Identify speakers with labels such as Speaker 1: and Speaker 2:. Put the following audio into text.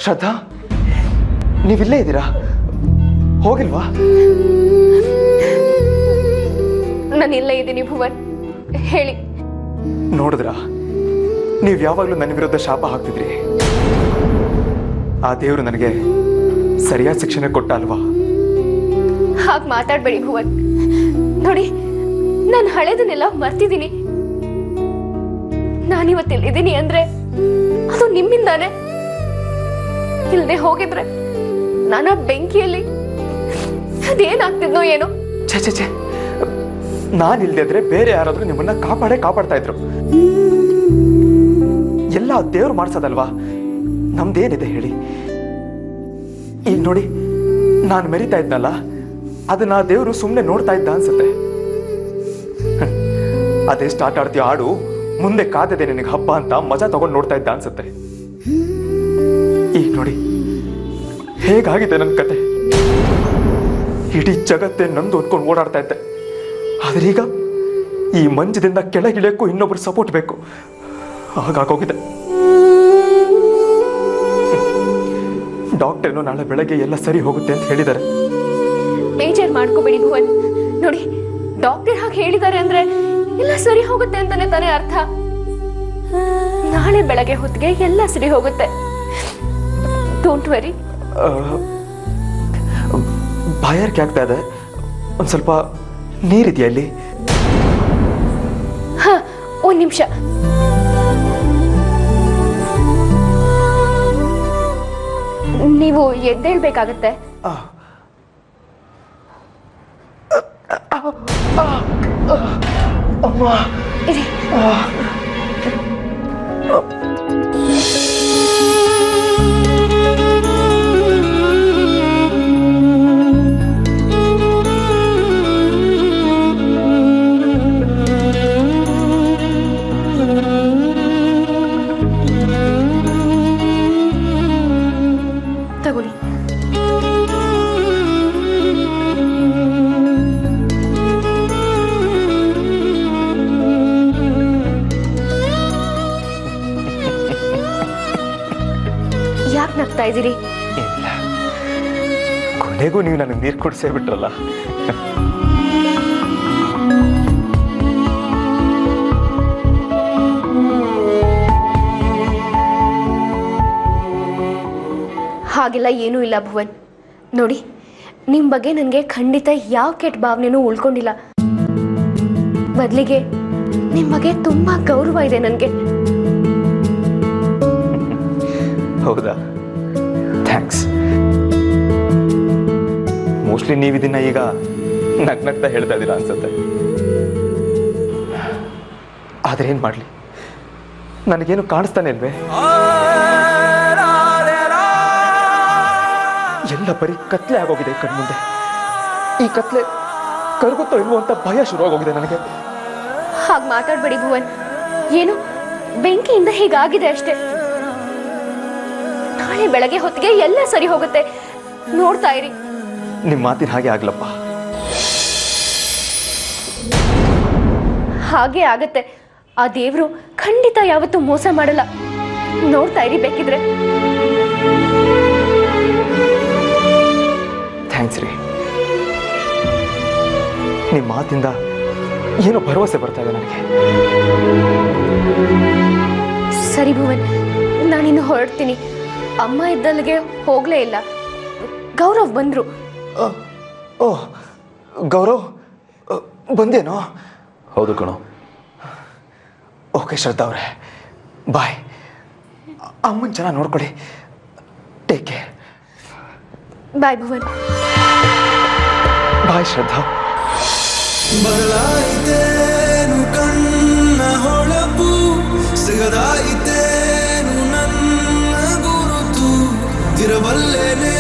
Speaker 1: ಶ್ರದ್ಧಾ, ನೀವಿಲ್ಲೇ ಇದ್ದೀರಾ? ಹೋಗಿಲ್ವಾ?
Speaker 2: ನಾನು ಇಲ್ಲೇ ಇದ್ದೀನಿ ಭುವನ್, ಹೇಳಿ.
Speaker 1: ನೋಡಿದ್ರಾ, ನೀವು ಯಾವಾಗಲೂ ನನ್ನ ವಿರುದ್ಧ ಶಾಪ ಹಾಕ್ತಿದ್ರಿ. ಆ ದೇವರು ನನಗೆ ಸರಿಯಾದ ಶಿಕ್ಷಣ ಕೊಟ್ಟ ಅಲ್ವಾ?
Speaker 2: ಹಾಗೆ ಮಾತಾಡ್ಬೇಡಿ ಭುವನ್. ನೋಡಿ, ನಾನು ಹಳೆದನ್ನೆಲ್ಲ ಮರ್ತಿದ್ದೀನಿ. ನಾನಿವತ್ತಿಲ್ಲಿದ್ದೀನಿ ಅಂದ್ರೆ ಅದು ನಿಮ್ಮಿಂದಾನೆ. ಇಲ್ಲದೆ ಹೋಗಿದ್ರೆ ನಾನು ಬೆಂಕಿಯಲ್ಲಿ ಅದೇನಾಗ್ತಿದ್ನೋ ಏನೋ.
Speaker 1: ಛೇ ಛೇ ಛೇ, ನಾನಿಲ್ದೇ ಇದ್ರೆ ಬೇರೆ ಯಾರಾದ್ರೂ ನಿಮ್ಮನ್ನ ಕಾಪಾಡ್ತಾ ಇದ್ರು. ಎಲ್ಲ ದೇವ್ರು ಮಾಡ್ಸೋದಲ್ವಾ? ನಮ್ದೇನಿದೆ ಹೇಳಿ? ಈಗ ನೋಡಿ, ನಾನು ಮೆರಿತಾ ಇದ್ನಲ್ಲ, ಅದನ್ನ ದೇವರು ಸುಮ್ಮನೆ ನೋಡ್ತಾ ಇದ್ದ ಅನ್ಸುತ್ತೆ. ಅದೇ ಸ್ಟಾರ್ಟ್ ಆಡ್ತೀಯ ಆಡು, ಮುಂದೆ ಕಾದಿದೆ ನಿನಗೆ ಹಬ್ಬ ಅಂತ ಮಜಾ ತಗೊಂಡು ನೋಡ್ತಾ ಇದ್ದ ಅನ್ಸುತ್ತೆ. ಈಗ ನೋಡಿ ಹೇಗಾಗಿದೆ ನನ್ನ ಕತೆ. ಇಡೀ ಜಗತ್ತೇ ನಂದು ಅಂದ್ಕೊಂಡು ಓಡಾಡ್ತಾ ಇದ್ದೆ. ಆದ್ರೆ ಈಗ ಈ ಮಂಚದಿಂದ ಕೆಳಗಿಳಿಯಕ್ಕೂ ಇನ್ನೊಬ್ರು ಸಪೋರ್ಟ್ ಬೇಕು. ಹಾಗಾಗೋಗಿದೆ. ಡಾಕ್ಟರ್ನು ನಾಳೆ ಬೆಳಗ್ಗೆ ಎಲ್ಲ ಸರಿ ಹೋಗುತ್ತೆ ಅಂತ ಹೇಳಿದ್ದಾರೆ.
Speaker 2: ಬೇಜಾರು ಮಾಡ್ಕೋಬೇಡಿ ಭುವನ್. ನೋಡಿ, ಡಾಕ್ಟರ್ ಹಾಗೆ ಹೇಳಿದ್ದಾರೆ ಅಂದ್ರೆ ಎಲ್ಲ ಸರಿ ಹೋಗುತ್ತೆ ಅಂತಾನೆ ತಾನೇ ಅರ್ಥ. ನಾಳೆ ಬೆಳಗ್ಗೆ ಹೊತ್ತಿಗೆ ಎಲ್ಲ ಸರಿ ಹೋಗುತ್ತೆ. Don't worry.
Speaker 1: ಬಾಯಾರಿಕೆ ಆಗ್ತಾ ಇದೆ, ಒಂದ್ ಸ್ವಲ್ಪ ನೀರಿದೆಯಾ ಅಲ್ಲಿ?
Speaker 2: ಹಾ, ಒಂದ್ ನಿಮಿಷ. ನೀವು ಎದ್ದೇಳ್ಬೇಕಾಗತ್ತೆ. ಇರಿ. ತಗೊಳ್ಳಿ. ಯಾಕೆ ನಗ್ತಾ ಇದ್ದೀರಿ?
Speaker 1: ಇಲ್ಲ, ಕೊನೆಗೂ ನೀವು ನನಗೆ ನೀರು ಕುಡಿಸೇ ಬಿಟ್ರಲ್ಲ.
Speaker 2: ಹಾಗೆಲ್ಲ ಏನೂ ಇಲ್ಲ ಭುವನ್. ನೋಡಿ, ನಿಮ್ಮ ಬಗ್ಗೆ ನನಗೆ ಖಂಡಿತ ಯಾವ ಕೆಟ್ಟ ಭಾವನೆನೂ ಉಳ್ಕೊಂಡಿಲ್ಲ. ಬದಲಿಗೆ ನಿಮ್ಮ ಬಗ್ಗೆ ತುಂಬಾ ಗೌರವ ಇದೆ ನನಗೆ.
Speaker 1: ಹೌದಾ? ಥ್ಯಾಂಕ್ಸ್. ಮೋಸ್ಟ್ಲಿ ನೀವು ಇದನ್ನ ಈಗ ನಗ್ನಗ್ತಾ ಹೇಳ್ತಾ ಇದ್ದೀರಾ ಅನ್ಸುತ್ತೆ. ಆದ್ರೆ ಏನ್ ಮಾಡ್ಲಿ, ನನಗೇನು ಕಾಣಿಸ್ತಾನೆ ಇಲ್ವೇ? ಎಲ್ಲ ಬರೀ ಕತ್ಲೆ ಆಗೋಗಿದೆ ಕಣ್ಮುಂದೆ. ಈ ಕತ್ಲೆ ಕರಗುತ್ತೋ ಇಲ್ವೋ ಅಂತ ಭಯ ಶುರುವಾಗೋಗಿದೆ ನನಗೆ.
Speaker 2: ಹಾಗೆ ಮಾತಾಡ್ಬೇಡಿ ಭುವನ್. ಏನು ಬೆಂಕಿಯಿಂದ ಹೀಗಾಗಿದೆ ಅಷ್ಟೇ. ನಾಳೆ ಬೆಳಗ್ಗೆ ಹೊತ್ತಿಗೆ ಎಲ್ಲ ಸರಿ ಹೋಗುತ್ತೆ, ನೋಡ್ತಾ ಇರಿ.
Speaker 1: ನಿಮ್ಮ ಮಾತಿನ ಹಾಗೆ ಆಗ್ಲಪ್ಪ.
Speaker 2: ಹಾಗೆ ಆಗತ್ತೆ. ಆ ದೇವ್ರು ಖಂಡಿತ ಯಾವತ್ತೂ ಮೋಸ ಮಾಡಲ್ಲ. ನೋಡ್ತಾ ಇರಿ ಬೇಕಿದ್ರೆ.
Speaker 1: ಥ್ಯಾಂಕ್ಸ್ ರೀ. ನಿಮ್ಮ ಮಾತಿಂದ ಏನೋ ಭರವಸೆ ಬರ್ತಾ ಇದೆ ನನಗೆ.
Speaker 2: ಸರಿ ಭುವನ್, ನಾನಿನ್ನು ಹೊರಡ್ತೀನಿ. ಅಮ್ಮ ಇದ್ದಲ್ಲಿಗೆ ಹೋಗ್ಲೇ ಇಲ್ಲ. ಗೌರವ್ ಬಂದ್ರು.
Speaker 1: ಓ, ಗೌರವ್ ಬಂದೇನೋ?
Speaker 3: ಹೌದು ಕಣೋ.
Speaker 1: ಓಕೆ ಶ್ರದ್ಧಾ ಅವರೇ, ಬಾಯ್. ಅಮ್ಮನ ಚೆನ್ನಾಗಿ ನೋಡ್ಕೊಳ್ಳಿ. Take care.
Speaker 2: Bye Bhuvan.
Speaker 1: Bye Shraddha.
Speaker 4: ಬದಲಾಯಿತೇನು ಕಣ್ಣ ಹೊಳಪು, ಸಿಗದಾಯಿತೇನು ನನ್ನ ಗುರುತು, ಇರಬಲ್ಲೇನೆ